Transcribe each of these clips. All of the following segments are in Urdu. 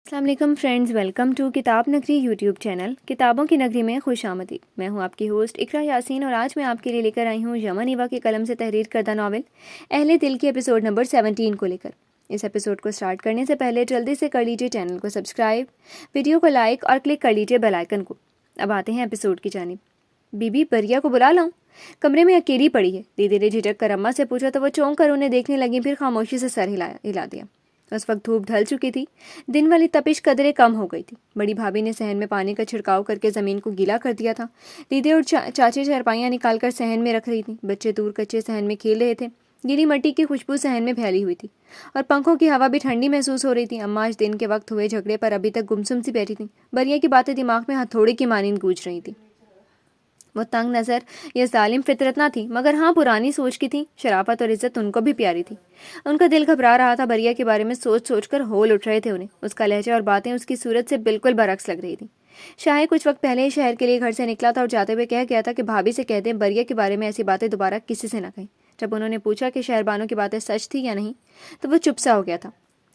السلام علیکم فرینڈز، ویلکم ٹو کتاب نگری یوٹیوب چینل کتابوں کی نگری میں خوش آمدید۔ میں ہوں آپ کی ہوسٹ اقرا یاسین اور آج میں آپ کے لیے لے کر آئی ہوں یمن ایوا کے قلم سے تحریر کردہ ناول اہل دل کے ایپیسوڈ نمبر 17 کو لے کر۔ اس ایپیسوڈ کو سٹارٹ کرنے سے پہلے جلدی سے کر لیجیے چینل کو سبسکرائب، ویڈیو کو لائک اور کلک کر لیجیے بیل آئیکن کو۔ اب آتے ہیں ایپیسوڈ کی جانب۔ بی بی بریا کو بلا لاؤں؟ کمرے میں اکیلی پڑی ہے، دیدی نے جھجک کر اماں سے پوچھا تو وہ چونک کر انہیں دیکھنے لگی، پھر خاموشی سے سر ہلا دیا۔ اس وقت دھوپ ڈھل چکی تھی، دن والی تپش قدرے کم ہو گئی تھی۔ بڑی بھابھی نے صحن میں پانی کا چھڑکاؤ کر کے زمین کو گیلا کر دیا تھا۔ دیدی اور چاچی چارپائیاں نکال کر صحن میں رکھ رہی تھیں۔ بچے دور کچے صحن میں کھیل رہے تھے۔ گیلی مٹی کی خوشبو صحن میں پھیلی ہوئی تھی اور پنکھوں کی ہوا بھی ٹھنڈی محسوس ہو رہی تھی۔ اماں آج دن کے وقت ہوئے جھگڑے پر ابھی تک گمسم سی بیٹھی تھیں۔ بریا کی باتیں دماغ میں ہتھوڑے کی مانند گونج رہی تھیں۔ وہ تنگ نظر یا ظالم فطرت نہ تھی، مگر ہاں پرانی سوچ کی تھی۔ شرافت اور عزت ان کو بھی پیاری تھی۔ ان کا دل گھبرا رہا تھا، بریا کے بارے میں سوچ سوچ کر ہول اٹھ رہے تھے انہیں۔ اس کا لہجہ اور باتیں اس کی صورت سے بالکل برعکس لگ رہی تھی۔ شاہد کچھ وقت پہلے ہی شہر کے لیے گھر سے نکلا تھا اور جاتے ہوئے کہہ گیا تھا کہ بھابھی سے کہہ دیں بریا کے بارے میں ایسی باتیں دوبارہ کسی سے نہ کہیں۔ جب انہوں نے پوچھا کہ شہر بانوں کی باتیں سچ تھی یا نہیں تو وہ چپ سا ہو گیا تھا۔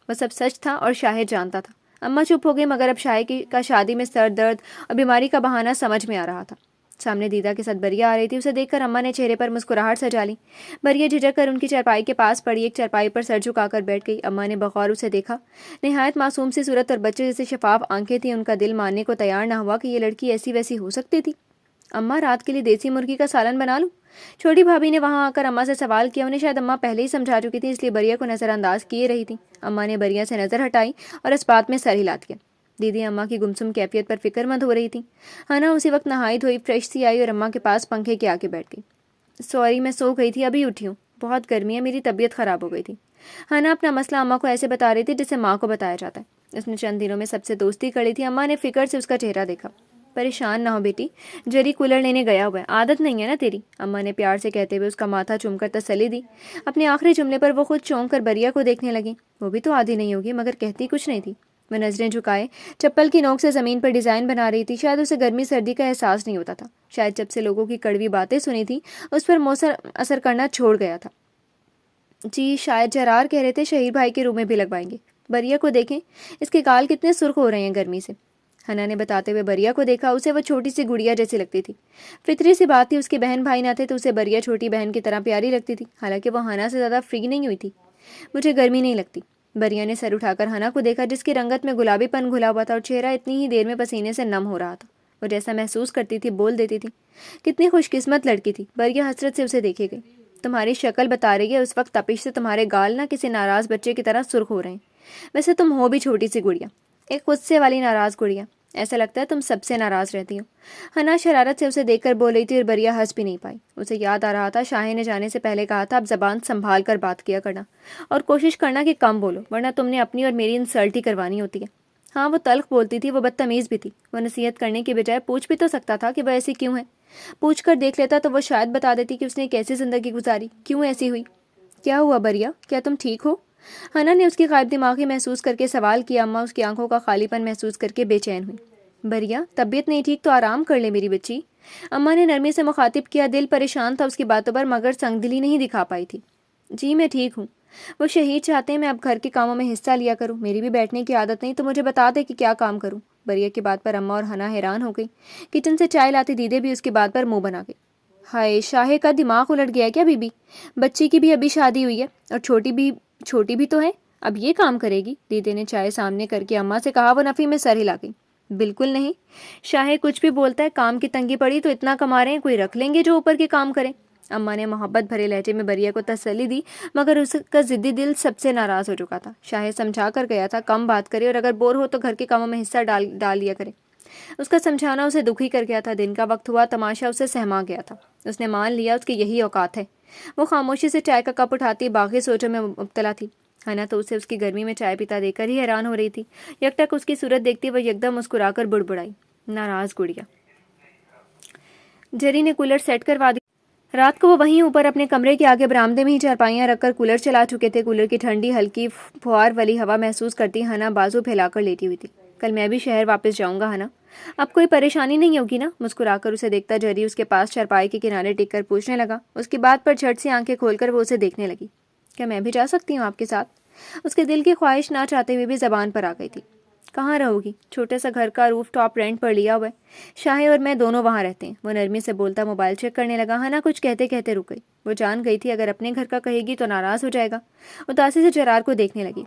وہ سب سچ تھا اور شاہد جانتا تھا۔ اماں چپ ہو گئی، مگر اب شاہد کا شادی میں سر درد اور بیماری کا بہانہ سمجھ میں آ رہا تھا۔ سامنے دیدا کے ساتھ بریا آ رہی تھی، اسے دیکھ کر اماں نے چہرے پر مسکراہٹ سجا لی۔ بریا جھجک کر ان کی چارپائی کے پاس پڑی ایک چارپائی پر سر جھکا کر بیٹھ گئی۔ اماں نے بغور اسے دیکھا۔ نہایت معصوم سی صورت اور بچے جیسے شفاف آنکھیں تھیں۔ ان کا دل ماننے کو تیار نہ ہوا کہ یہ لڑکی ایسی ویسی ہو سکتی تھی۔ اماں رات کے لیے دیسی مرغی کا سالن بنا لوں؟ چھوٹی بھابھی نے وہاں آ کر اماں سے سوال کیا۔ انہیں شاید اماں پہلے ہی سمجھا چکی تھی، اس لیے بریا کو نظر انداز کیے رہی تھی۔ اماں نے بریا سے نظر ہٹائی اور اس بات میں سر ہلا دیا۔ دیدی اماں کی گمسم کیفیت پر فکر مند ہو رہی تھی۔ ہنا اسی وقت نہائی دھوئی فریش سی آئی اور اماں کے پاس پنکھے کے آگے بیٹھ گئی۔ سوری، میں سو گئی تھی، ابھی اٹھی ہوں، بہت گرمی ہے، میری طبیعت خراب ہو گئی تھی۔ ہنا اپنا مسئلہ اماں کو ایسے بتا رہی تھی جسے ماں کو بتایا جاتا ہے۔ اس نے چند دنوں میں سب سے دوستی کری تھی۔ اماں نے فکر سے اس کا چہرہ دیکھا۔ پریشان نہ ہو بیٹی، جری کولر لینے گیا ہوا ہے، عادت نہیں ہے نا تیری، اماں نے پیار سے کہتے ہوئے اس کا ماتھا چوم کر تسلی دی۔ اپنے آخری جملے پر وہ خود چونک کر بریا کو دیکھنے لگی۔ وہ بھی تو آدھی نہیں ہوگی، مگر کہتی کچھ نہیں تھی۔ وہ نظریں جھکائے چپل کی نوک سے زمین پر ڈیزائن بنا رہی تھی۔ شاید اسے گرمی سردی کا احساس نہیں ہوتا تھا۔ شاید جب سے لوگوں کی کڑوی باتیں سنی تھی اس پر موثر اثر کرنا چھوڑ گیا تھا۔ جی شاید جرار کہہ رہے تھے شہیر بھائی کے روم میں بھی لگوائیں گے۔ بریا کو دیکھیں، اس کے گال کتنے سرخ ہو رہے ہیں گرمی سے۔ ہنا نے بتاتے ہوئے بریا کو دیکھا۔ اسے وہ چھوٹی سی گڑیا جیسی لگتی تھی۔ فطری سی بات تھی، اس کے بہن بھائی نہ تھے تو اسے بریا چھوٹی بہن کی طرح پیاری لگتی تھی، حالانکہ وہ ہنا سے زیادہ فری نہیں ہوئی تھی۔ مجھے گرمی نہیں لگتی۔ بریا نے سر اٹھا کر ہنا کو دیکھا، جس کی رنگت میں گلابی پن گھلا ہوا تھا اور چہرہ اتنی ہی دیر میں پسینے سے نم ہو رہا تھا۔ وہ جیسا محسوس کرتی تھی بول دیتی تھی۔ کتنی خوش قسمت لڑکی تھی، بریا حسرت سے اسے دیکھے گئی۔ تمہاری شکل بتا رہی ہے اس وقت تپش سے تمہارے گال نہ کسی ناراض بچے کی طرح سرخ ہو رہے ہیں۔ ویسے تم ہو بھی چھوٹی سی گڑیا، ایک غصے والی ناراض گڑیا، ایسا لگتا ہے تم سب سے ناراض رہتی ہو۔ ہنا شرارت سے اسے دیکھ کر بول رہی تھی اور بریا ہنس بھی نہیں پائی۔ اسے یاد آ رہا تھا شاہین نے جانے سے پہلے کہا تھا اب زبان سنبھال کر بات کیا کرنا اور کوشش کرنا کہ کم بولو، ورنہ تم نے اپنی اور میری انسلٹ ہی کروانی ہوتی ہے۔ ہاں وہ تلخ بولتی تھی، وہ بدتمیز بھی تھی۔ وہ نصیحت کرنے کی بجائے پوچھ بھی تو سکتا تھا کہ وہ ایسی کیوں ہے۔ پوچھ کر دیکھ لیتا تو وہ شاید بتا دیتی کہ اس نے کیسی زندگی گزاری، کیوں ایسی ہوئی۔ کیا ہوا بریا، کیا تم ٹھیک ہو؟ ہنا نے اس کی غائب دماغی محسوس کر کے سوال کیا۔ اماں اس کی آنکھوں کا خالی پن محسوس کر کے بے چین ہوئی۔ بریا طبیعت نہیں ٹھیک تو آرام کر لے میری بچی، اماں نے نرمی سے مخاطب کیا۔ دل پریشان تھا اس کی باتوں پر، مگر سنگ دلی نہیں دکھا پائی تھی۔ جی میں ٹھیک ہوں، وہ شہید چاہتے ہیں میں اب گھر کے کاموں میں حصہ لیا کروں، میری بھی بیٹھنے کی عادت نہیں، تو مجھے بتا دے کہ کیا کام کروں۔ بریا کی بات پر اماں اور ہنا حیران ہو گئی۔ کچن سے چائے لاتی دیدے بھی اس کی بات پر منہ بنا گئی۔ ہائے شاہے کا دماغ الٹ گیا کیا بی بی، بچی کی بھی ابھی شادی ہوئی ہے اور چھوٹی بھی تو ہے، اب یہ کام کرے گی؟ دیدے نے چائے سامنے کر کے اماں سے کہا۔ وہ نفی میں سر ہلا گئی۔ بالکل نہیں، شاہے کچھ بھی بولتا ہے، کام کی تنگی پڑی تو اتنا کما رہے ہیں، کوئی رکھ لیں گے جو اوپر کے کام کرے۔ اماں نے محبت بھرے لہجے میں بریا کو تسلی دی، مگر اس کا ضدی دل سب سے ناراض ہو چکا تھا۔ شاہد سمجھا کر گیا تھا کم بات کرے اور اگر بور ہو تو گھر کے کاموں میں حصہ ڈال لیا کرے۔ اس کا سمجھانا اسے دکھی کر گیا تھا۔ دن کا وقت ہوا، تماشا اسے سہما گیا تھا۔ اس نے مان لیا اس کی یہی اوقات ہے۔ وہ خاموشی سے چائے کا کپ اٹھاتی باغی سوچوں میں مبتلا تھی۔ ہنا تو اسے اس کی گرمی میں چائے پیتا دیکھ کر ہی حیران ہو رہی تھی۔ یکٹک اس کی صورت دیکھتی وہ یکدم مسکرا کر بڑبڑائی، ناراض گڑیا۔ جری نے کولر سیٹ کروا دی۔ رات کو وہ وہیں اوپر اپنے کمرے کے آگے برآمدے میں ہی چارپائیاں رکھ کر کولر چلا چکے تھے۔ کولر کی ٹھنڈی ہلکی پھوار والی ہوا محسوس کرتی ہنا بازو پھیلا کر لیٹی ہوئی تھی۔ کل میں بھی شہر واپس جاؤں گا ہنا، اب کوئی پریشانی نہیں ہوگی نا؟ مسکرا کر اسے دیکھتا جری اس کے پاس چارپائی کے کنارے ٹک کر پوچھنے لگا۔ اس کی بات پر جھٹ سے آنکھیں کھول کر وہ اسے دیکھنے لگی۔ کیا میں بھی جا سکتی ہوں آپ کے ساتھ؟ اس کے دل کی خواہش نہ چاہتے ہوئے بھی زبان پر آ گئی تھی۔ کہاں رہو گی؟ چھوٹے سا گھر کا روف ٹاپ رینٹ پر لیا ہوا ہے، شاہد اور میں دونوں وہاں رہتے ہیں۔ وہ نرمی سے بولتا موبائل چیک کرنے لگا۔ ہنا کچھ کہتے کہتے رک گئی۔ وہ جان گئی تھی اگر اپنے گھر کا کہے گی تو ناراض ہو جائے گا۔ اداسی سے جرار کو دیکھنے لگی۔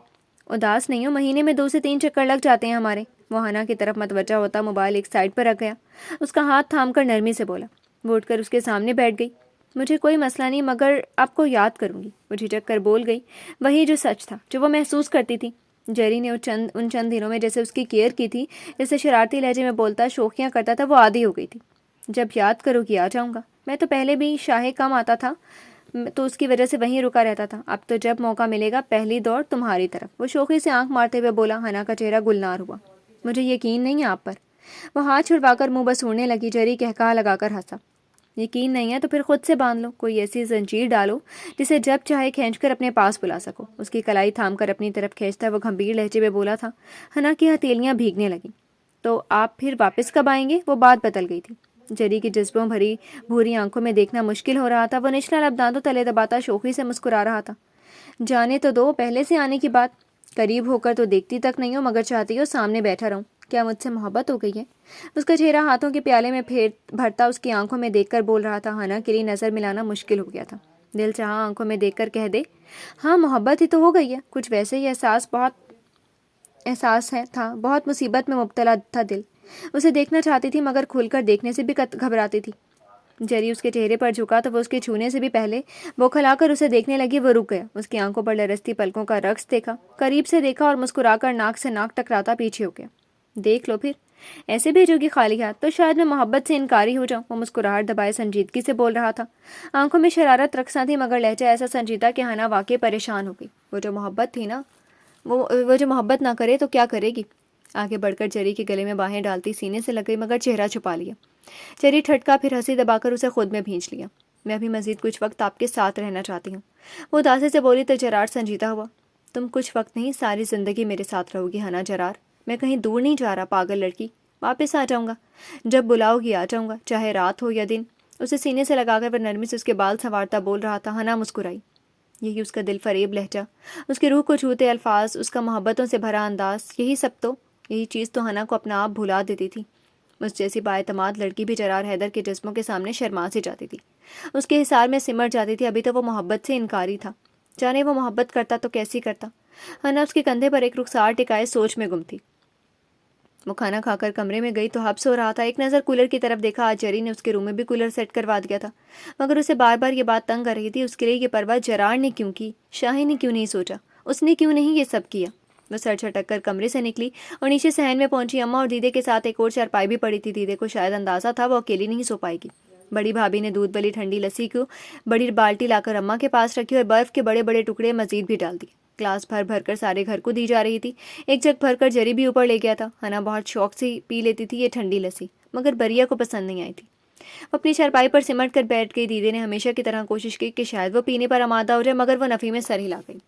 اداس نہیں ہو، مہینے میں 2 سے 3 چکر لگ جاتے ہیں ہمارے۔ وہ ہنا کی طرف متوجہ ہوتا موبائل ایک سائڈ پر رکھ گیا۔ اس کا ہاتھ تھام کر نرمی سے بولا۔ وہ اٹھ کر اس کے سامنے بیٹھ گئی۔ مجھے کوئی مسئلہ نہیں، مگر آپ کو یاد کروں گی، وہ جھجک کر بول گئی۔ وہی جو سچ تھا، جو وہ محسوس کرتی تھی۔ جیری نے ان چند دنوں میں جیسے اس کی کیئر کی تھی، جیسے شرارتی لہجے میں بولتا، شوخیاں کرتا تھا، وہ عادی ہو گئی تھی۔ جب یاد کرو گی آ جاؤں گا۔ میں تو پہلے بھی شاہ کم آتا تھا تو اس کی وجہ سے وہیں رکا رہتا تھا، اب تو جب موقع ملے گا پہلی دوڑ تمہاری طرف۔ وہ شوخی سے آنکھ مارتے ہوئے بولا۔ ہنا کا چہرہ گلنار ہوا۔ مجھے یقین نہیں ہے آپ پر۔ وہ ہاتھ چھڑوا کر منہ بسوڑنے لگی۔ جیری کہکہا لگا کر ہنسا۔ یقین نہیں ہے تو پھر خود سے باندھ لو، کوئی ایسی زنجیر ڈالو جسے جب چاہے کھینچ کر اپنے پاس بلا سکو۔ اس کی کلائی تھام کر اپنی طرف کھینچتا وہ گھمبیر لہجے میں بولا تھا۔ ہنا کی ہتھیلیاں بھیگنے لگیں۔ تو آپ پھر واپس کب آئیں گے؟ وہ بات بدل گئی تھی۔ جری کی جذبوں بھری بھوری آنکھوں میں دیکھنا مشکل ہو رہا تھا۔ وہ نچلا لب دانتوں تلے دباتا شوخی سے مسکرا رہا تھا۔ جانے تو دو، پہلے سے آنے کی بات۔ قریب ہو کر تو دیکھتی تک نہیں ہو، مگر چاہتی ہو سامنے بیٹھا رہوں۔ کیا مجھ سے محبت ہو گئی ہے؟ اس کا چہرہ ہاتھوں کے پیالے میں بھرتا اس کی آنکھوں میں دیکھ کر بول رہا تھا۔ ہنا کے لیے نظر ملانا مشکل ہو گیا تھا۔ دل چاہا آنکھوں میں دیکھ کر کہہ دے، ہاں محبت ہی تو ہو گئی ہے۔ کچھ ویسے ہی احساس تھا، بہت مصیبت میں مبتلا تھا دل۔ اسے دیکھنا چاہتی تھی مگر کھل کر دیکھنے سے بھی گھبراتی تھی۔ جری اس کے چہرے پر جھکا تو وہ اس کے چھونے سے بھی پہلے بوکھلا کر اسے دیکھنے لگی۔ وہ رک گیا۔ اس کی آنکھوں پر لرزتی پلکوں کا رقص دیکھا، قریب سے دیکھا اور مسکرا کر ناک سے ناک ٹکراتا پیچھے ہو گیا۔ دیکھ لو پھر، ایسے بھیجو گی خالی ہاتھ تو شاید میں محبت سے انکاری ہو جاؤں۔ وہ مسکراہٹ دبائے سنجیدگی سے بول رہا تھا۔ آنکھوں میں شرارت رقصاں تھی مگر لہجہ ایسا سنجیدہ کہ ہنا واقعی پریشان ہو گئی۔ وہ جو محبت نہ کرے تو کیا کرے گی؟ آگے بڑھ کر جری کے گلے میں باہیں ڈالتی سینے سے لگ گئی مگر چہرہ چھپا لیا۔ جری ٹھٹکا، پھر ہنسی دبا کر اسے خود میں بھینچ لیا۔ میں ابھی مزید کچھ وقت آپ کے ساتھ رہنا چاہتی ہوں، وہ اداسی سے بولی تو جرار سنجیدہ ہوا۔ تم کچھ وقت نہیں، ساری زندگی میرے ساتھ رہو گی ہنا جرار۔ میں کہیں دور نہیں جا رہا پاگل لڑکی، واپس آ جاؤں گا، جب بلاؤ گی آ جاؤں گا، چاہے رات ہو یا دن۔ اسے سینے سے لگا کر وہ نرمی سے اس کے بال سنوارتا بول رہا تھا۔ ہنا مسکرائی۔ یہی اس کا دل فریب لہجہ، اس کی روح کو چھوتے الفاظ، اس کا محبتوں سے بھرا انداز، یہی چیز تو ہنا کو اپنا آپ بھلا دیتی تھی۔ اس جیسی بااعتماد لڑکی بھی جرار حیدر کے جسموں کے سامنے شرما سی جاتی تھی، اس کے حصار میں سمٹ جاتی تھی۔ ابھی تو وہ محبت سے انکاری تھا، جانے وہ محبت کرتا تو کیسی کرتا۔ ہنا اس کے کندھے پر ایک رخسار ٹکائے سوچ میں گم تھی۔ وہ کھانا کھا کر کمرے میں گئی تو حبس ہو رہا تھا۔ ایک نظر کولر کی طرف دیکھا، آج جری نے اس کے روم میں بھی کولر سیٹ کروا دیا تھا، مگر اسے بار بار یہ بات تنگ کر رہی تھی۔ اس کے لیے یہ پرواہ جرار نے کیوں کی؟ شاہین نے کیوں نہیں سوچا؟ اس نے کیوں نہیں یہ سب کیا؟ وہ سر جھٹک کر کمرے سے نکلی اور نیچے صحن میں پہنچی۔ اماں اور دیدے کے ساتھ ایک اور چارپائی بھی پڑی تھی۔ دیدے کو شاید اندازہ تھا وہ اکیلی نہیں سو پائے گی۔ بڑی بھابھی نے دودھ والی ٹھنڈی لسی کو بڑی بالٹی لا کر اماں کے پاس رکھی اور برف کے بڑے بڑے ٹکڑے مزید بھی ڈال دیے۔ گلاس بھر بھر کر سارے گھر کو دی جا رہی تھی۔ ایک جگ بھر کر جری بھی اوپر لے گیا تھا۔ ہنا بہت شوق سے پی لیتی تھی یہ ٹھنڈی لسی، مگر بریا کو پسند نہیں آئی تھی۔ وہ اپنی چارپائی پر سمٹ کر بیٹھ گئی۔ دیدے نے ہمیشہ کی طرح کوشش کی کہ شاید وہ پینے پر آمادہ ہو جائے، مگر وہ نفی میں سر ہلا گئی۔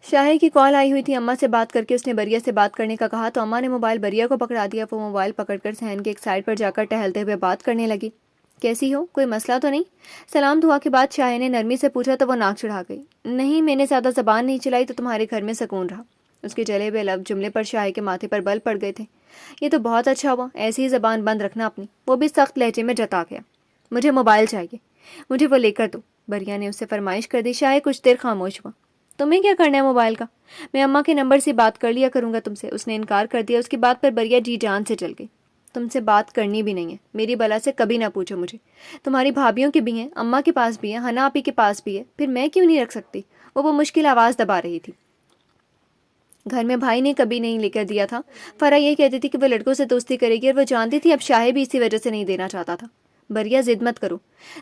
شاہر کی کال آئی ہوئی تھی۔ اماں سے بات کر کے اس نے بریا سے بات کرنے کا کہا تو اماں نے موبائل بریا کو پکڑا دیا۔ وہ موبائل پکڑ کر صحن کے ایک سائڈ پر جا کر ٹہلتے ہوئے بات کرنے لگی۔ کیسی ہو؟ کوئی مسئلہ تو نہیں؟ سلام دعا کے بعد شاہر نے نرمی سے پوچھا تو وہ ناک چڑھا گئی۔ نہیں، میں نے زیادہ زبان نہیں چلائی تو تمہارے گھر میں سکون رہا۔ اس کے جلے ہوئے لب جملے پر شاہر کے ماتھے پر بل پڑ گئے تھے۔ یہ تو بہت اچھا ہوا، ایسی ہی زبان بند رکھنا اپنی۔ وہ بھی سخت لہجے میں جتا گیا۔ مجھے موبائل چاہیے، مجھے وہ لے کر دو، بریا نے اس سے فرمائش کر دی۔ شاہر کچھ دیر خاموش ہوا۔ تمہیں کیا کرنا ہے موبائل کا؟ میں اماں کے نمبر سے بات کر لیا کروں گا تم سے، اس نے انکار کر دیا۔ اس کی بات پر بریا جی جان سے چل گئی۔ تم سے بات کرنی بھی نہیں ہے، میری بلا سے کبھی نہ پوچھو مجھے۔ تمہاری بھابھیوں کی بھی ہیں، اماں کے پاس بھی ہے، ہنا آپی کے پاس بھی ہے، پھر میں کیوں نہیں رکھ سکتی؟ وہ مشکل آواز دبا رہی تھی۔ گھر میں بھائی نے کبھی نہیں لے کر دیا تھا۔ فرح یہ کہتی تھی کہ وہ لڑکوں سے دوستی کرے گی، اور وہ جانتی تھی اب شاہد بھی اسی وجہ سے نہیں دینا چاہتا تھا۔ بریا ضد مت کرو،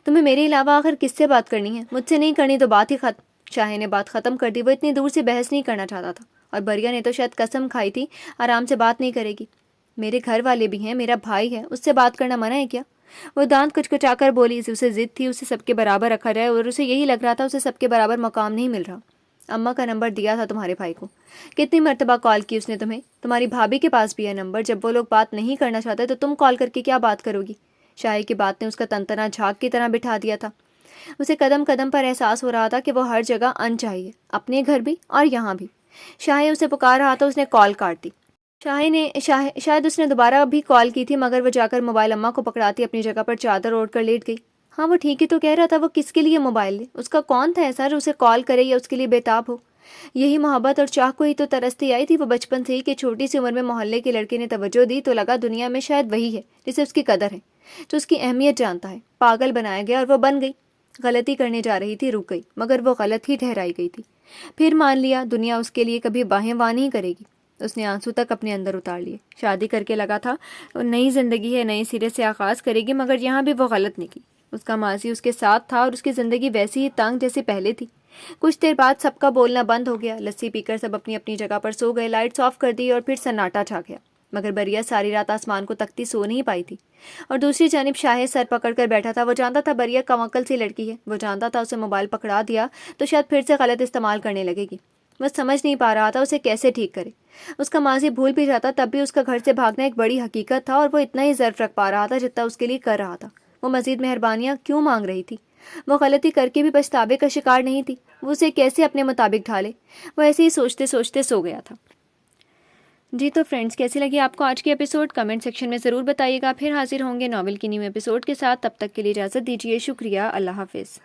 تمہیں میرے علاوہ آخر کس سے بات کرنی ہے؟ مجھ سے نہیں کرنی تو بات ہی ختم۔ شاہد نے بات ختم کر دی۔ وہ اتنی دور سے بحث نہیں کرنا چاہتا تھا، اور بریا نے تو شاید قسم کھائی تھی آرام سے بات نہیں کرے گی۔ میرے گھر والے بھی ہیں، میرا بھائی ہے، اس سے بات کرنا منع ہے کیا؟ وہ دانت کچکچا کر بولی۔ اسے ضد تھی اسے سب کے برابر رکھا جائے، اور اسے یہی لگ رہا تھا اسے سب کے برابر مقام نہیں مل رہا۔ اماں کا نمبر دیا تھا تمہارے بھائی کو، کتنی مرتبہ کال کی اس نے تمہیں؟ تمہاری بھابھی کے پاس بھی ہے نمبر، جب وہ لوگ بات نہیں کرنا چاہتے تو تم کال کر کے کیا بات کرو گی؟ شاہد کی بات نے اس کا تنتنا جھاگ کی طرح بٹھا دیا تھا۔ اسے قدم قدم پر احساس ہو رہا تھا کہ وہ ہر جگہ ان چاہیے، اپنے گھر بھی اور یہاں بھی۔ شاہد اسے پکار رہا تھا، اس نے کال کاٹ دی۔ شاید اس نے دوبارہ بھی کال کی تھی، مگر وہ جا کر موبائل اماں کو پکڑاتی اپنی جگہ پر چادر اوڑھ کر لیٹ گئی۔ ہاں وہ ٹھیک ہی تو کہہ رہا تھا، وہ کس کے لیے موبائل لے؟ اس کا کون تھا ایسا جو اسے کال کرے یا اس کے لیے بےتاب ہو؟ یہی محبت اور چاہ کو ہی تو ترستی آئی تھی وہ بچپن سے ہی، کہ چھوٹی سی عمر میں محلے کے لڑکے نے توجہ دی تو لگا دنیا میں شاید وہی ہے جسے اس کی قدر ہے، جو اس کی اہمیت جانتا ہے۔ پاگل بنایا گیا اور وہ بن گئی۔ غلطی کرنے جا رہی تھی، رک گئی، مگر وہ غلط ہی ٹھہرائی گئی تھی۔ پھر مان لیا دنیا اس کے لیے کبھی باہیں واہ نہیں کرے گی۔ اس نے آنسو تک اپنے اندر اتار لیے۔ شادی کر کے لگا تھا نئی زندگی ہے، نئے سرے سے آغاز کرے گی، مگر یہاں بھی وہ غلط نکلی۔ اس کا ماضی اس کے ساتھ تھا اور اس کی زندگی ویسی ہی تنگ جیسے پہلے تھی۔ کچھ دیر بعد سب کا بولنا بند ہو گیا، لسی پی کر سب اپنی اپنی جگہ پر سو گئے، لائٹس آف کر دی اور پھر سناٹا چھا گیا۔ مگر بریا ساری رات آسمان کو تکتی سو نہیں پائی تھی، اور دوسری جانب شاہد سر پکڑ کر بیٹھا تھا۔ وہ جانتا تھا بریا کمعقل سی لڑکی ہے، وہ جانتا تھا اسے موبائل پکڑا دیا تو شاید پھر سے غلط استعمال کرنے لگے گی۔ وہ سمجھ نہیں پا رہا تھا اسے کیسے ٹھیک کرے۔ اس کا ماضی بھول بھی جاتا تب بھی اس کا گھر سے بھاگنا ایک بڑی حقیقت تھا، اور وہ اتنا ہی ظرف رکھ پا رہا تھا جتنا اس کے لیے کر رہا تھا۔ وہ مزید مہربانیاں کیوں مانگ رہی تھی؟ وہ غلطی کر کے بھی پچھتاوے کا شکار نہیں تھی، وہ اسے کیسے اپنے مطابق ڈھالے؟ وہ ایسے ہی سوچتے سوچتے سو گیا تھا۔ جی تو فرینڈز، کیسی لگی آپ کو آج کی ایپیسوڈ؟ کمنٹ سیکشن میں ضرور بتائیے گا۔ پھر حاضر ہوں گے ناول کی نیو ایپیسوڈ کے ساتھ، تب تک کے لیے اجازت دیجیے۔ شکریہ، اللہ حافظ۔